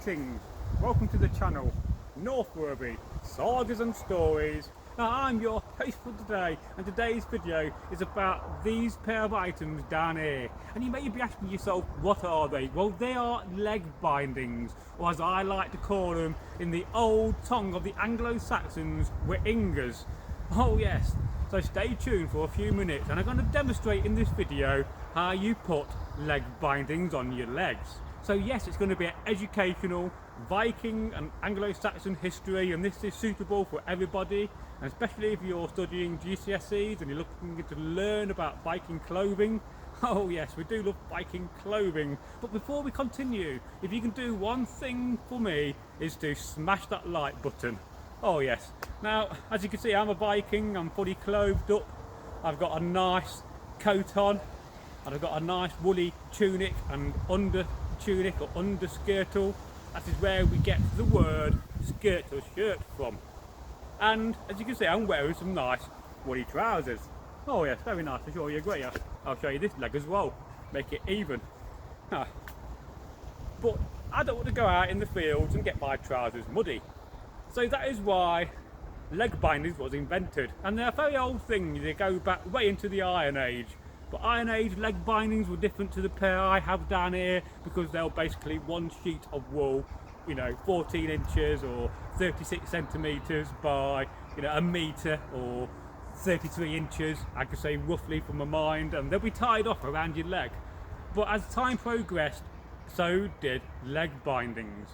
Greetings, welcome to the channel, Northworthy Sagas and Stories. Now I'm your host for today, and today's video is about these pair of items down here. And you may be asking yourself, what are they? Well, they are leg bindings, or as I like to call them in the old tongue of the Anglo-Saxons, Wingers. Oh yes, so stay tuned for a few minutes and I'm going to demonstrate in this video how you put leg bindings on your legs. So yes, it's going to be an educational Viking and Anglo-Saxon history, and this is suitable for everybody, and especially if you're studying GCSEs and you're looking to learn about Viking clothing. Oh yes, we do love Viking clothing. But before we continue, if you can do one thing for me, is to smash that like button. Oh yes. Now, as you can see, I'm a Viking. I'm fully clothed up. I've got a nice coat on, and I've got a nice woolly tunic and under tunic or underskirtle. That is where we get the word skirt or shirt from. And as you can see, I'm wearing some nice woolly trousers. Oh yes, very nice. I'm sure you agree. I'll show you this leg as well, make it even. But I don't want to go out in the fields and get my trousers muddy. So that is why leg bindings was invented, and they're very old things. They go back way into the Iron Age. But Iron Age leg bindings were different to the pair I have down here, because they're basically one sheet of wool, 14 inches or 36 centimetres by, a metre or 33 inches, I could say roughly from my mind, and they'll be tied off around your leg. But as time progressed, so did leg bindings.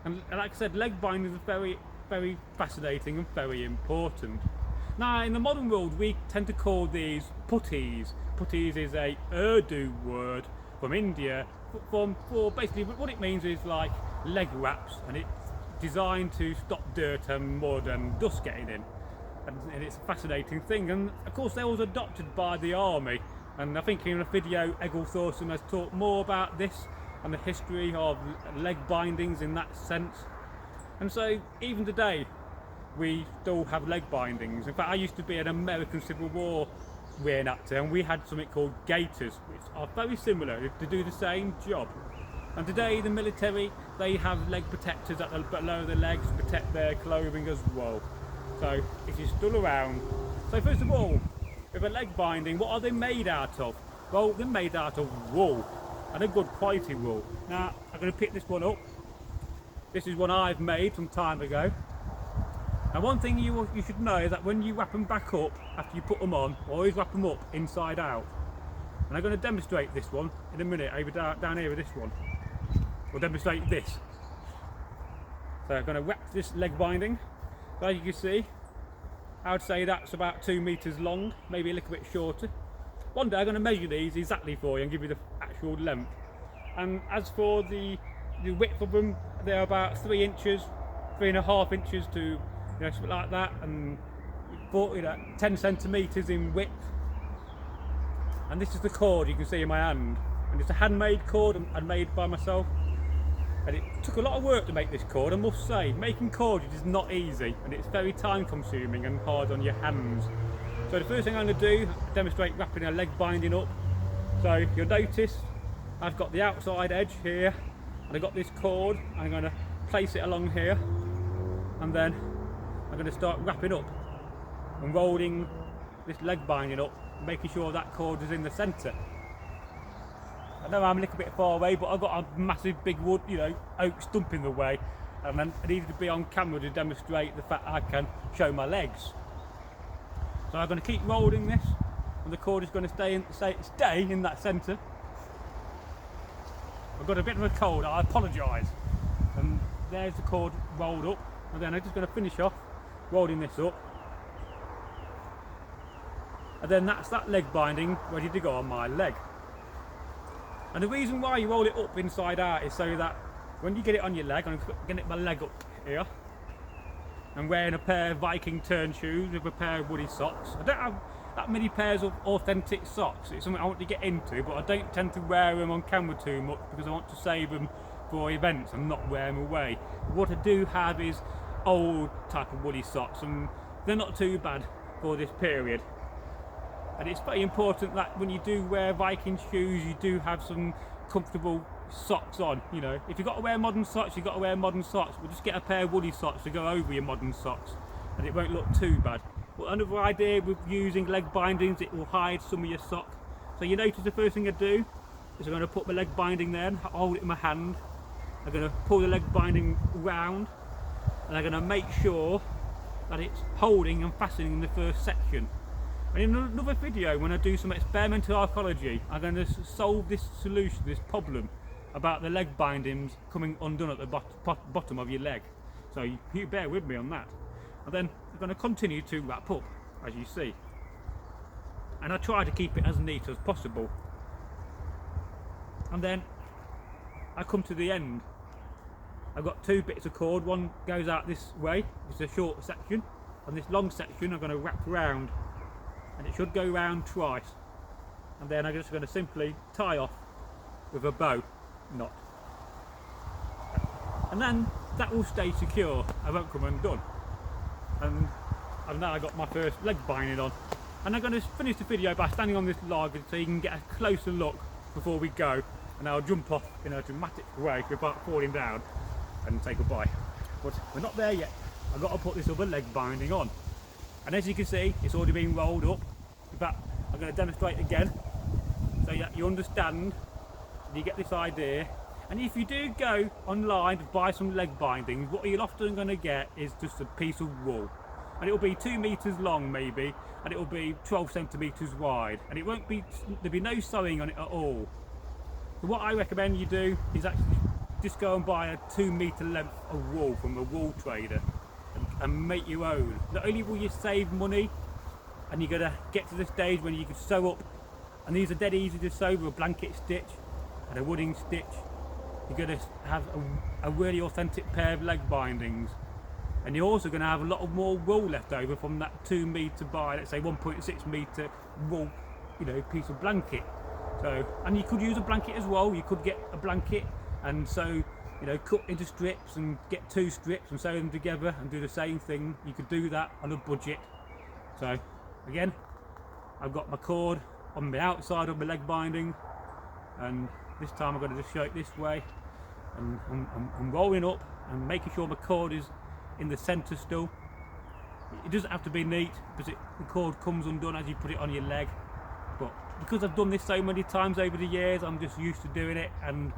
And like I said, leg bindings are very, very fascinating and very important. Now, in the modern world, we tend to call these puttees. Puttees is a Urdu word from India for basically what it means is like leg wraps, and it's designed to stop dirt and mud and dust getting in. And it's a fascinating thing. And of course, they was adopted by the army. And I think in a video, Egil Thorson has talked more about this and the history of leg bindings in that sense. And so even today, we still have leg bindings. In fact, I used to be an American Civil War reenactor, and we had something called gaiters, which are very similar to do the same job. And today the military, they have leg protectors at the below the legs to protect their clothing as well. So it is still around. So first of all, with a leg binding, what are they made out of? Well, they're made out of wool, and a good quality wool. Now I'm going to pick this one up. This is one I've made some time ago. And one thing you should know is that when you wrap them back up after you put them on, always wrap them up inside out. And I'm going to demonstrate this one in a minute, over down here with this one. We'll demonstrate this. So I'm going to wrap this leg binding. So as you can see, I would say that's about 2 meters long, maybe a little bit shorter. One day I'm going to measure these exactly for you and give you the actual length. And as for the width of them, they're about 3 inches, 3.5 inches to something like that, and 10 centimeters in width. And this is the cord you can see in my hand, and it's a handmade cord and made by myself. And it took a lot of work to make this cord, I must say. Making cord is not easy, and it's very time consuming and hard on your hands. So the first thing I'm going to do is demonstrate wrapping a leg binding up. So you'll notice I've got the outside edge here, and I've got this cord. I'm going to place it along here, and then I'm going to start wrapping up and rolling this leg binding up, making sure that cord is in the centre. I know I'm a little bit far away, but I've got a massive big wood, oak stump in the way, and then I needed to be on camera to demonstrate the fact I can show my legs. So I'm going to keep rolling this, and the cord is going to stay in that centre. I've got a bit of a cold, I apologise. And there's the cord rolled up, and then I'm just going to finish off rolling this up, and then that's that leg binding ready to go on my leg. And the reason why you roll it up inside out is so that when you get it on your leg, I'm getting my leg up here, I'm wearing a pair of Viking turn shoes with a pair of woolly socks. I don't have that many pairs of authentic socks. It's something I want to get into, but I don't tend to wear them on camera too much because I want to save them for events and not wear them away. What I do have is old type of woolly socks, and they're not too bad for this period. And it's very important that when you do wear Viking shoes, you do have some comfortable socks on. You know, if you've got to wear modern socks, you've got to wear modern socks. We'll just get a pair of woolly socks to go over your modern socks, and it won't look too bad. But another idea with using leg bindings, it will hide some of your sock. So you notice the first thing I do is I'm going to put my leg binding there and hold it in my hand. I'm going to pull the leg binding round, and I'm going to make sure that it's holding and fastening in the first section. And in another video, when I do some experimental archaeology, I'm going to solve this solution, this problem about the leg bindings coming undone at the bottom of your leg. So you bear with me on that. And then I'm going to continue to wrap up, as you see. And I try to keep it as neat as possible. And then I come to the end. I've got two bits of cord. One goes out this way, it's a short section, and this long section I'm going to wrap around, and it should go round twice. And then I'm just going to simply tie off with a bow knot, and then that will stay secure. I won't come undone. And I've now got my first leg binding on, and I'm going to finish the video by standing on this log so you can get a closer look before we go, and I'll jump off in a dramatic way without falling down and say goodbye. But we're not there yet. I've got to put this other leg binding on, and as you can see, it's already been rolled up. In fact, I'm going to demonstrate again so that you understand and you get this idea. And if you do go online to buy some leg bindings, what you're often going to get is just a piece of wool, and it will be 2 meters long maybe, and it will be 12 centimeters wide, and it won't be, there'll be no sewing on it at all. So what I recommend you do is actually just go and buy a 2 meter length of wool from a wool trader and make your own. Not only will you save money, and you're going to get to the stage when you can sew up, and these are dead easy to sew with a blanket stitch and a wooding stitch. You're going to have a really authentic pair of leg bindings, and you're also going to have a lot of more wool left over from that 2 meter by, let's say 1.6 meter wool, you know, piece of blanket. So, and you could use a blanket as well. You could get a blanket and sew, you know, cut into strips and get 2 strips and sew them together and do the same thing. You could do that on a budget. So again, I've got my cord on the outside of my leg binding, and this time I'm going to just show it this way, and I'm rolling up and making sure my cord is in the centre still. It doesn't have to be neat, because the cord comes undone as you put it on your leg, but because I've done this so many times over the years, I'm just used to doing it, and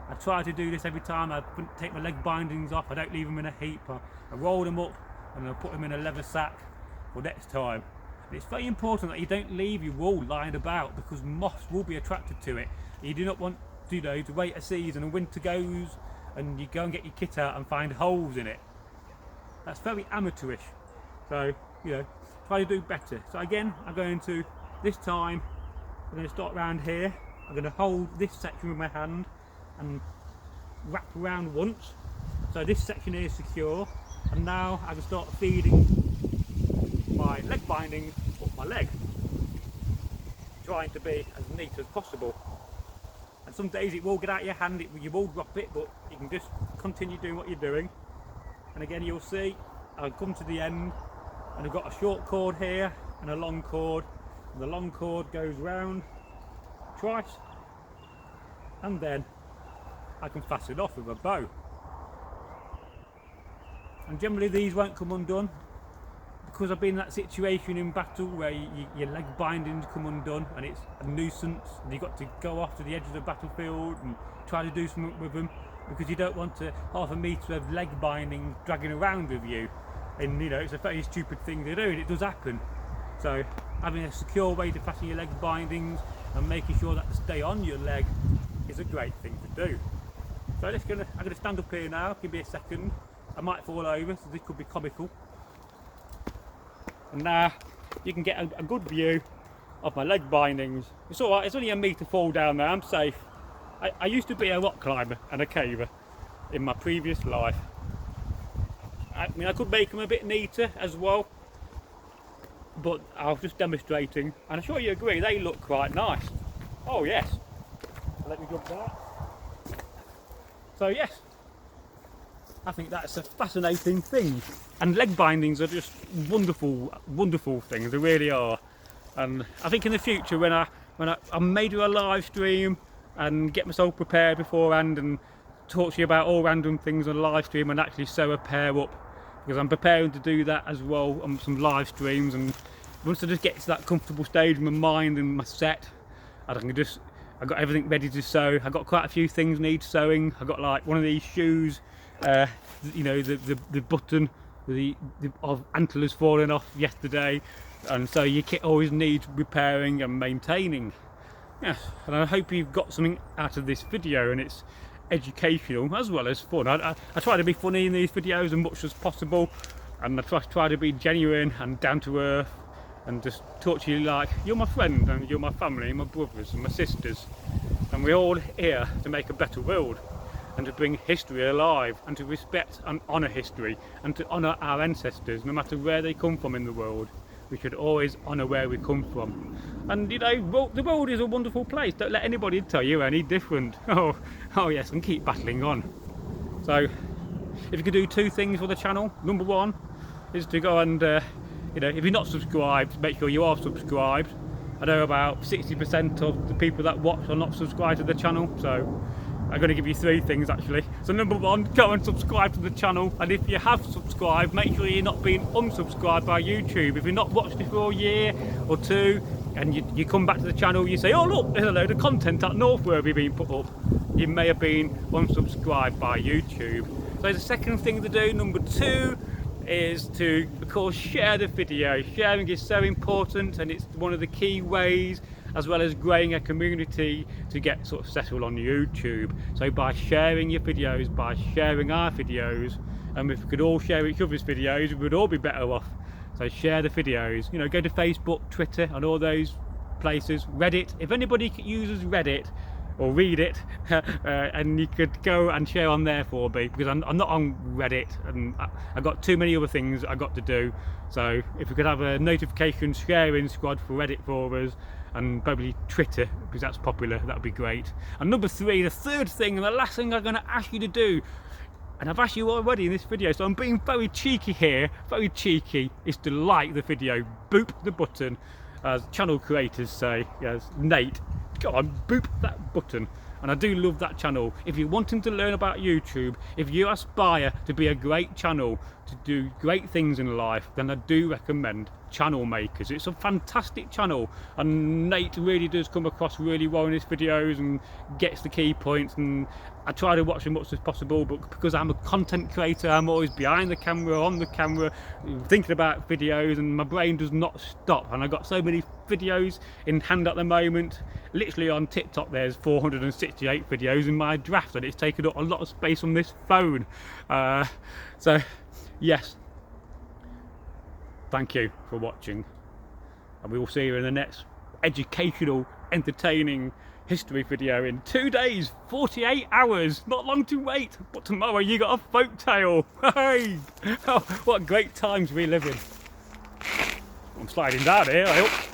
I try to do this every time. I take my leg bindings off, I don't leave them in a heap. I roll them up and I put them in a leather sack for next time. And it's very important that you don't leave your wool lying about, because moths will be attracted to it. You do not want to, you know, to wait a season and winter goes and you go and get your kit out and find holes in it. That's very amateurish. So, you know, try to do better. So again, I'm going to, this time, I'm going to start around here. I'm going to hold this section with my hand and wrap around once. So this section here is secure. And now I can start feeding my leg binding up my leg, trying to be as neat as possible. And some days it will get out of your hand, you will drop it, but you can just continue doing what you're doing. And again, you'll see I'll come to the end, and I've got a short cord here and a long cord, and the long cord goes round twice, and then I can fasten it off with a bow. And generally these won't come undone, because I've been in that situation in battle where your leg bindings come undone and it's a nuisance, and you've got to go off to the edge of the battlefield and try to do something with them, because you don't want to half a metre of leg binding dragging around with you. And you know, it's a very stupid thing to do, and it does happen. So having a secure way to fasten your leg bindings and making sure that they stay on your leg is a great thing to do. So I'm going to stand up here now. Give me a second. I might fall over, so this could be comical. And now you can get a good view of my leg bindings. It's alright, it's only a metre fall down there, I'm safe. I used to be a rock climber and a caver in my previous life. I mean, I could make them a bit neater as well, but I was just demonstrating, and I'm sure you agree, they look quite nice. Oh yes, let me jump there. So yes, I think that's a fascinating thing, and leg bindings are just wonderful, wonderful things. They really are. And I think in the future, when I made a live stream and get myself prepared beforehand and talk to you about all random things on live stream and actually sew a pair up, because I'm preparing to do that as well on some live streams. And once I just get to that comfortable stage in my mind and my set, I got everything ready to sew. I got quite a few things need sewing. I got like one of these shoes, you know, the button of antlers falling off yesterday, and so your kit always needs repairing and maintaining. Yes, and I hope you've got something out of this video, and it's educational as well as fun. I try to be funny in these videos as much as possible, and I try to be genuine and down to earth, and just talk to you like you're my friend and you're my family, my brothers and my sisters, and we're all here to make a better world and to bring history alive and to respect and honour history and to honour our ancestors, no matter where they come from in the world. We should always honour where we come from. And you know, the world is a wonderful place. Don't let anybody tell you any different. Oh yes, and keep battling on. So if you could do 2 things for the channel, number 1 is to go and you know, if you're not subscribed, make sure you are subscribed. I know about 60% of the people that watch are not subscribed to the channel, so I'm going to give you 3 things actually. So number 1, go and subscribe to the channel, and if you have subscribed, make sure you're not being unsubscribed by YouTube. If you've not watched it for a year or 2 and you come back to the channel, you say, oh look, there's a load of content at Northworthy being put up, you may have been unsubscribed by YouTube. So the second thing to do, number 2, is to of course share the video. Sharing is so important, and it's one of the key ways, as well as growing a community, to get sort of settled on YouTube. So by sharing your videos, by sharing our videos, and if we could all share each other's videos, we would all be better off. So share the videos, you know, go to Facebook, Twitter and all those places. Reddit, if anybody uses Reddit or read it, and you could go and share on there for me, because I'm not on Reddit and I've got too many other things I got to do. So if we could have a notification sharing squad for Reddit for us, and probably Twitter, because that's popular, that would be great. And number 3, the third thing and the last thing I'm going to ask you to do, and I've asked you already in this video, so I'm being very cheeky here, very cheeky, is to like the video. Boop the button, as channel creators say. Yes, Nate, go on, boop that button. And I do love that channel. If you're wanting to learn about YouTube, if you aspire to be a great channel, to do great things in life, then I do recommend Channel Makers. It's a fantastic channel, and Nate really does come across really well in his videos and gets the key points, and I try to watch as much as possible, but because I'm a content creator, I'm always behind the camera, on the camera, thinking about videos, and my brain does not stop. And I've got so many videos in hand at the moment. Literally on TikTok there's 468 videos in my draft, and it's taken up a lot of space on this phone. So yes, thank you for watching, and we will see you in the next educational, entertaining history video in 2 days, 48 hours, not long to wait. But tomorrow you got a folk tale. Hey, oh, what great times we live in. I'm sliding down here, I hope.